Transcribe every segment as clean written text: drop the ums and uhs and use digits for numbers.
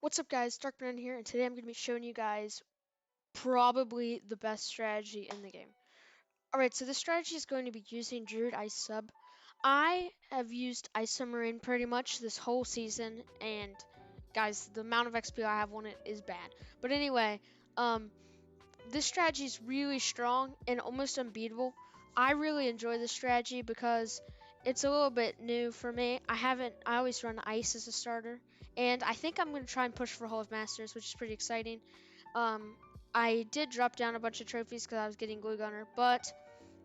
What's up guys, Darkman here, and today I'm going to be showing you guys probably the best strategy in the game. Alright, so this strategy is going to be using Druid Ice Sub. I have used Ice Submarine pretty much this whole season, and guys, the amount of XP I have on it is bad. But anyway, this strategy is really strong and almost unbeatable. I really enjoy this strategy because it's a little bit new for me. I always run Ice as a starter, and I think I'm going to try and push for Hall of Masters, which is pretty exciting. I did drop down a bunch of trophies because I was getting Glue Gunner, but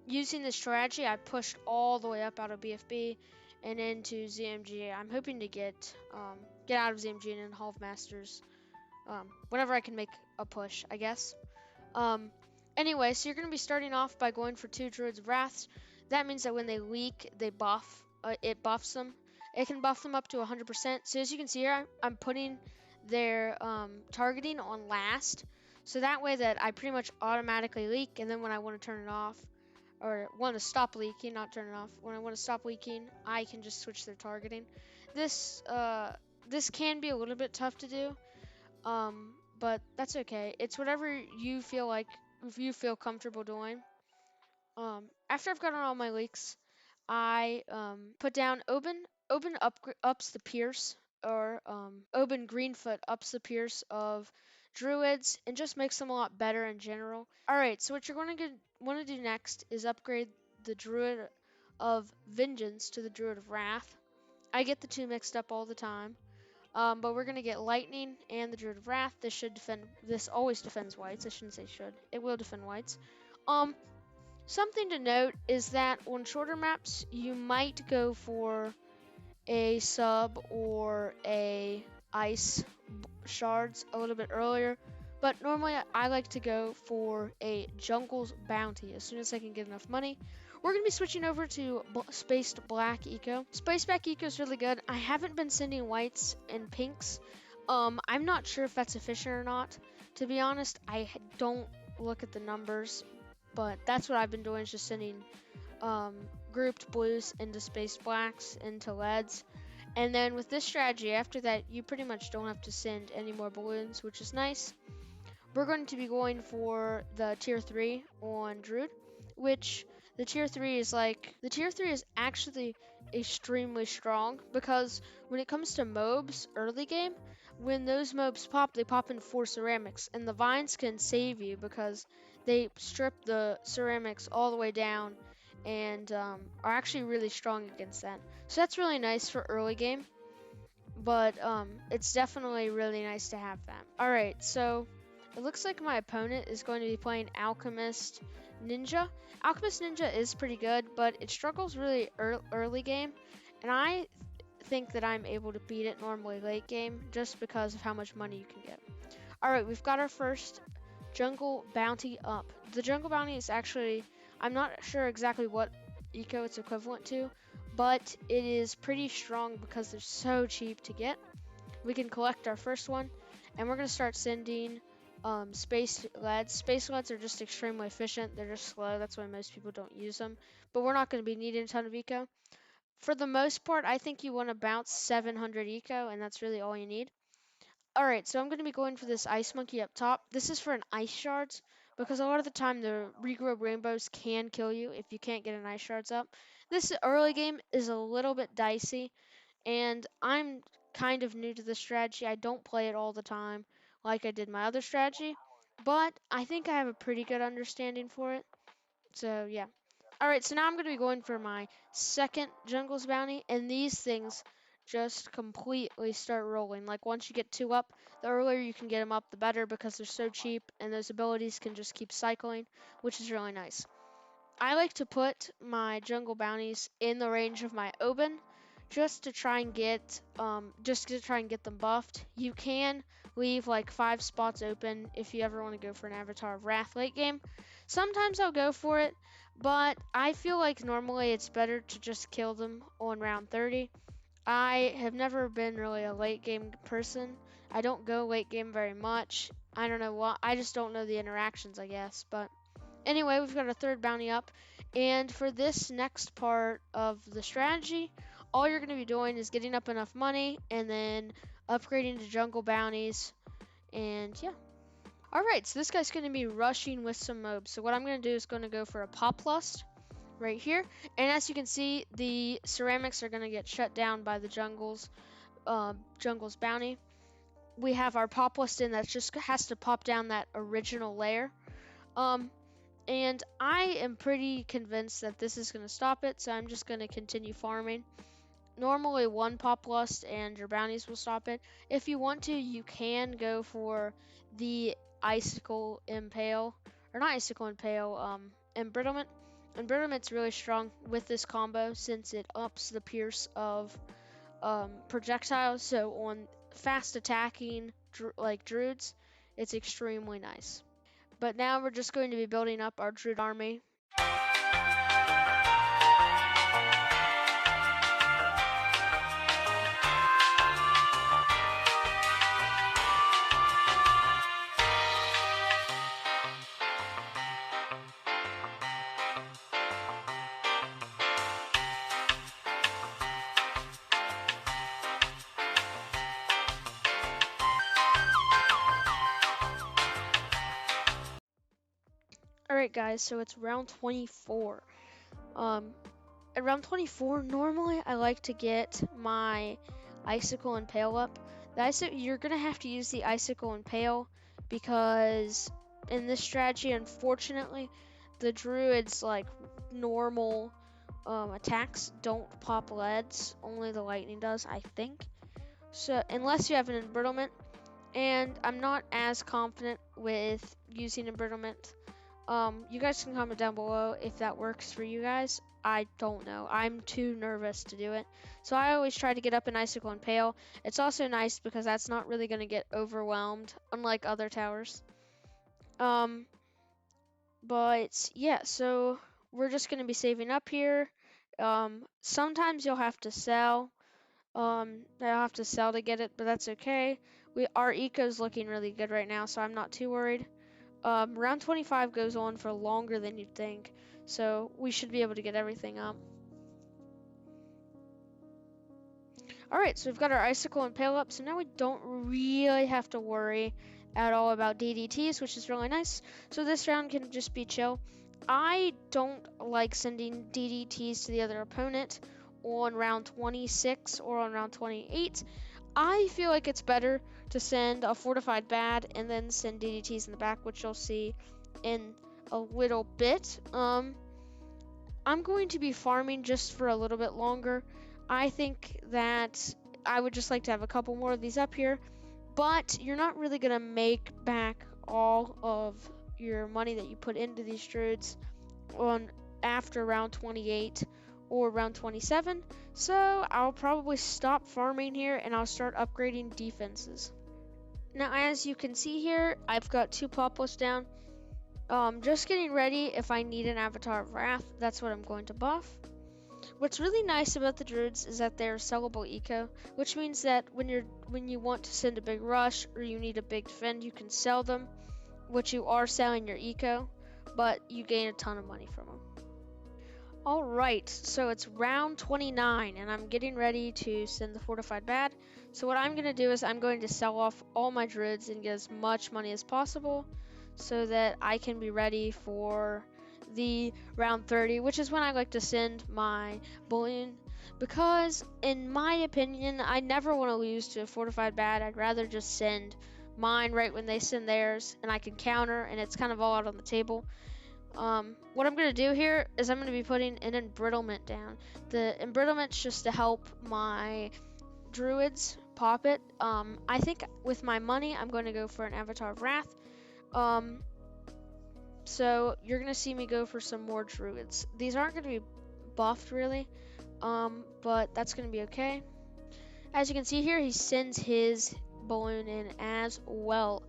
using this strategy, I pushed all the way up out of BFB and into ZMG. I'm hoping to get out of ZMG and in Hall of Masters whenever I can make a push, I guess. Um, anyway, so you're going to be starting off by going for 2 Druids of Wraths. That means that when they leak, they buff. It buffs them. It can buff them up to 100%. So as you can see here, I'm putting their targeting on last. So that way that I pretty much automatically leak, and then when I want to turn it off, or want to stop leaking, not turn it off, when I want to stop leaking, I can just switch their targeting. This can be a little bit tough to do, but that's okay. It's whatever you feel like, if you feel comfortable doing. After I've gotten all my leaks, I put down Oben. Ups the Pierce, or Oben Greenfoot ups the Pierce of Druids and just makes them a lot better in general. Alright, so what you're going to want to do next is upgrade the Druid of Vengeance to the Druid of Wrath. I get the two mixed up all the time. But we're gonna get Lightning and the Druid of Wrath. This should defend. This always defends whites. I shouldn't say should. It will defend whites. Um, Something to note is that on shorter maps, you might go for a sub or a ice shards a little bit earlier, but normally I like to go for a jungle's bounty as soon as I can get enough money. We're going to be switching over to spaced black eco. Spaced black eco is really good. I haven't been sending whites and pinks. I'm not sure if that's efficient or not. To be honest, I don't look at the numbers, but that's what I've been doing, is just sending grouped blues into spaced blacks into leads. And then with this strategy, after that, you pretty much don't have to send any more balloons, which is nice. We're going to be going for the tier 3 on Druid, which the tier 3 is actually extremely strong, because when it comes to mobs early game, when those mobs pop, they pop in 4 ceramics, and the vines can save you because they strip the ceramics all the way down and are actually really strong against that. So that's really nice for early game, but it's definitely really nice to have that. Alright, so it looks like my opponent is going to be playing Alchemist Ninja. Alchemist Ninja is pretty good, but it struggles really early game, and I think that I'm able to beat it normally late game just because of how much money you can get. Alright, we've got our first jungle bounty up. The jungle bounty is actually, I'm not sure exactly what eco it's equivalent to, but it is pretty strong because they're so cheap to get. We can collect our first one, and we're going to start sending space leads. Space leads are just extremely efficient. They're just slow. That's why most people don't use them. But we're not going to be needing a ton of eco. For the most part, I think you want to bounce 700 eco, and that's really all you need. Alright, so I'm going to be going for this Ice Monkey up top. This is for an Ice Shards, because a lot of the time the regrow rainbows can kill you if you can't get an Ice Shards up. This early game is a little bit dicey, and I'm kind of new to this strategy. I don't play it all the time like I did my other strategy, but I think I have a pretty good understanding for it. So yeah. Alright, so now I'm going to be going for my second Jungle's Bounty, and these things just completely start rolling. Like, once you get 2 up, the earlier you can get them up, the better, because they're so cheap, and those abilities can just keep cycling, which is really nice. I like to put my jungle bounties in the range of my Oben, just to try and get them buffed. You can leave like 5 spots open if you ever want to go for an Avatar of Wrath late game. Sometimes I'll go for it, but I feel like normally it's better to just kill them on round 30. I have never been really a late game person. I don't go late game very much. I don't know why. I just don't know the interactions, I guess. But anyway, we've got a third bounty up. And for this next part of the strategy, all you're going to be doing is getting up enough money and then upgrading to jungle bounties, and yeah. Alright, so this guy's going to be rushing with some mobs. So what I'm going to do is going to go for a Pop Lust right here. And as you can see, the ceramics are going to get shut down by the jungle's bounty. We have our Pop Lust in that just has to pop down that original layer. And I am pretty convinced that this is going to stop it, so I'm just going to continue farming. Normally one Pop Lust and your bounties will stop it. If you want to, you can go for the Icicle Impale, or not Icicle Impale, Embrittlement. Embrittlement's really strong with this combo since it ups the pierce of projectiles, so on fast attacking like druids, it's extremely nice. But now we're just going to be building up our druid army. Alright guys, so it's round 24. At round 24, normally I like to get my Icicle Impale up. You're going to have to use the Icicle Impale because in this strategy, unfortunately, the druid's like normal attacks don't pop leads, only the lightning does, I think. So unless you have an embrittlement, and I'm not as confident with using embrittlement. You guys can comment down below if that works for you guys. I don't know. I'm too nervous to do it. So I always try to get up an Icicle Impale. It's also nice because that's not really going to get overwhelmed, unlike other towers. But yeah, so we're just going to be saving up here. Sometimes you'll have to sell. I'll have to sell to get it, but that's okay. Our eco's looking really good right now, so I'm not too worried. Round 25 goes on for longer than you'd think, so we should be able to get everything up. Alright, so we've got our Icicle Impale up, so now we don't really have to worry at all about DDTs, which is really nice. So this round can just be chill. I don't like sending DDTs to the other opponent on round 26 or on round 28. I feel like it's better to send a fortified bad and then send DDTs in the back, which you'll see in a little bit. I'm going to be farming just for a little bit longer. I think that I would just like to have a couple more of these up here, but you're not really going to make back all of your money that you put into these druids on after round 28 or round 27. So I'll probably stop farming here and I'll start upgrading defenses. Now as you can see here, I've got 2 Pop Lusts down. Just getting ready if I need an Avatar of Wrath, that's what I'm going to buff. What's really nice about the druids is that they're sellable eco, which means that when you want to send a big rush or you need a big defend, you can sell them, which you are selling your eco, but you gain a ton of money from them. Alright, so it's round 29 and I'm getting ready to send the fortified bad. So what I'm going to do is I'm going to sell off all my druids and get as much money as possible so that I can be ready for the round 30, which is when I like to send my Bloon, because in my opinion, I never want to lose to a fortified bad. I'd rather just send mine right when they send theirs and I can counter and it's kind of all out on the table. What I'm going to do here is I'm going to be putting an embrittlement down. The embrittlement's just to help my druids pop it. I think with my money, I'm going to go for an Avatar of Wrath. So you're going to see me go for some more druids. These aren't going to be buffed really, but that's going to be okay. As you can see here, he sends his Bloon in as well,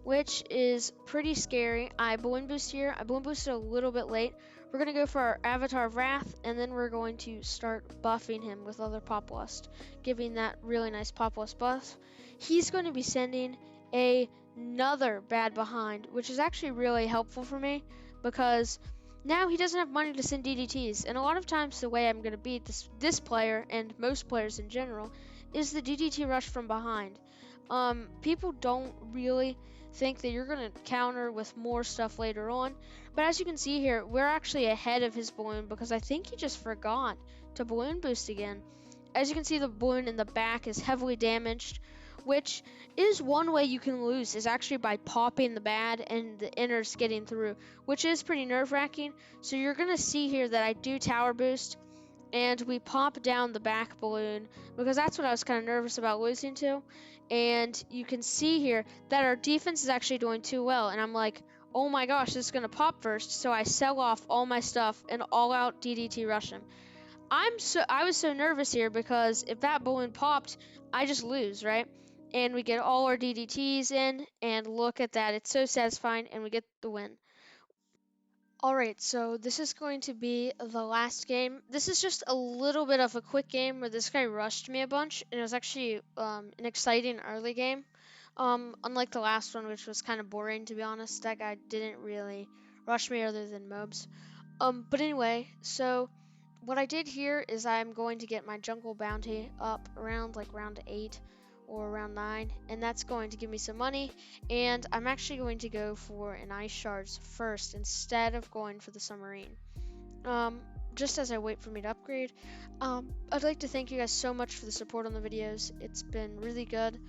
which is pretty scary. I Bloon boost here. I Bloon boosted a little bit late. We're going to go for our Avatar of Wrath, and then we're going to start buffing him with other Pop Lust, giving that really nice Pop Lust buff. He's going to be sending another bad behind, which is actually really helpful for me because now he doesn't have money to send DDTs. And a lot of times the way I'm going to beat this player and most players in general is the DDT rush from behind. People don't really think that you're gonna counter with more stuff later on. But as you can see here, we're actually ahead of his balloon because I think he just forgot to balloon boost again. As you can see, the balloon in the back is heavily damaged, which is one way you can lose, is actually by popping the bad and the inners getting through, which is pretty nerve-wracking. So you're gonna see here that I do tower boost, and we pop down the back balloon because that's what I was kind of nervous about losing to. And you can see here that our defense is actually doing too well, and I'm like, oh my gosh, this is gonna pop first. So I sell off all my stuff and all out DDT rush him. I was so nervous here because if that balloon popped, I just lose, right? And we get all our DDTs in, and look at that, it's so satisfying, and we get the win. Alright, so this is going to be the last game. This is just a little bit of a quick game where this guy rushed me a bunch, and it was actually an exciting early game. Unlike the last one, which was kind of boring, to be honest. That guy didn't really rush me other than mobs. But anyway, so what I did here is I'm going to get my jungle bounty up around like round 8 or round 9, and that's going to give me some money, and I'm actually going to go for an ice shards first instead of going for the submarine. Um, just as I wait for me to upgrade, I'd like to thank you guys so much for the support on the videos. It's been really good,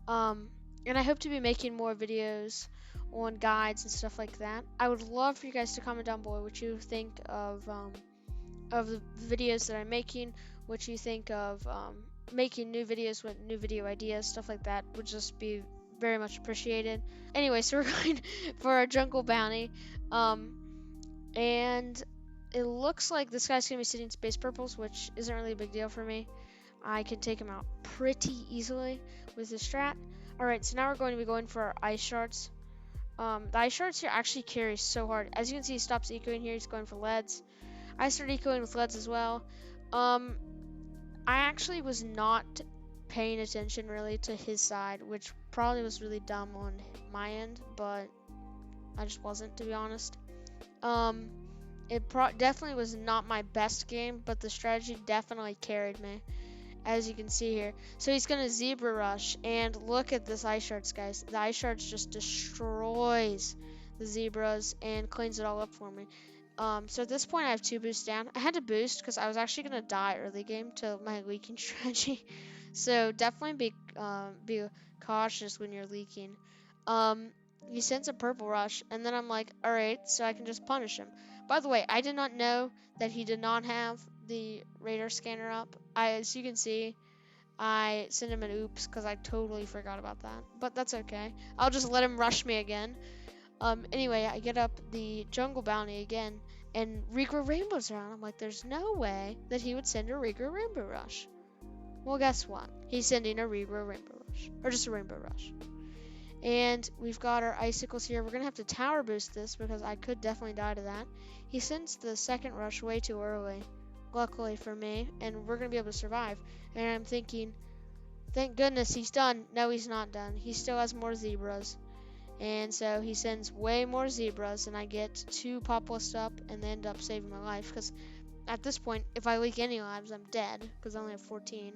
um, and I hope to be making more videos on guides and stuff like that. I would love for you guys to comment down below what you think of the videos that I'm making, what you think of making new videos with new video ideas, stuff like that would just be very much appreciated. Anyway, so we're going for our jungle bounty, and it looks like this guy's gonna be sitting space purples, which isn't really a big deal for me. I can take him out pretty easily with the strat. Alright, so now we're going to be going for our ice shards. The ice shards here actually carry so hard. As you can see, he stops ecoing here, he's going for leads. I started ecoing with leads as well. I actually was not paying attention really to his side, which probably was really dumb on my end, but I just wasn't, to be honest. It definitely was not my best game, but the strategy definitely carried me, as you can see here. So he's gonna zebra rush, and look at this ice shards, guys. The ice shards just destroys the zebras and cleans it all up for me. So at this point I have 2 boosts down. I had to boost because I was actually gonna die early game to my leaking strategy. So definitely be cautious when you're leaking. He sends a purple rush, and then I'm like, alright, so I can just punish him. By the way, I did not know that he did not have the radar scanner up. As you can see, I sent him an oops because I totally forgot about that. But that's okay. I'll just let him rush me again. Anyway, I get up the jungle bounty again, and Regrow Rainbow's around. I'm like, there's no way that he would send a Regrow Rainbow Rush. Well, guess what? He's sending a Regrow Rainbow Rush, or just a Rainbow Rush. And we've got our icicles here. We're gonna have to tower boost this because I could definitely die to that. He sends the second rush way too early, luckily for me, and we're gonna be able to survive. And I'm thinking, thank goodness he's done. No, he's not done. He still has more zebras. And so he sends way more zebras, and I get 2 pop list up, and they end up saving my life. Because at this point, if I leak any lives, I'm dead, because I only have 14.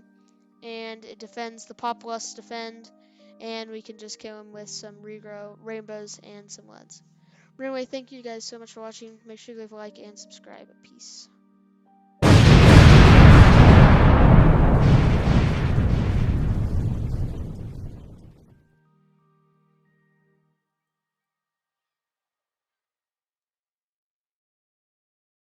And it defends, the pop lust defend, and we can just kill him with some regrow rainbows and some leads. But anyway, thank you guys so much for watching. Make sure you leave a like and subscribe. Peace.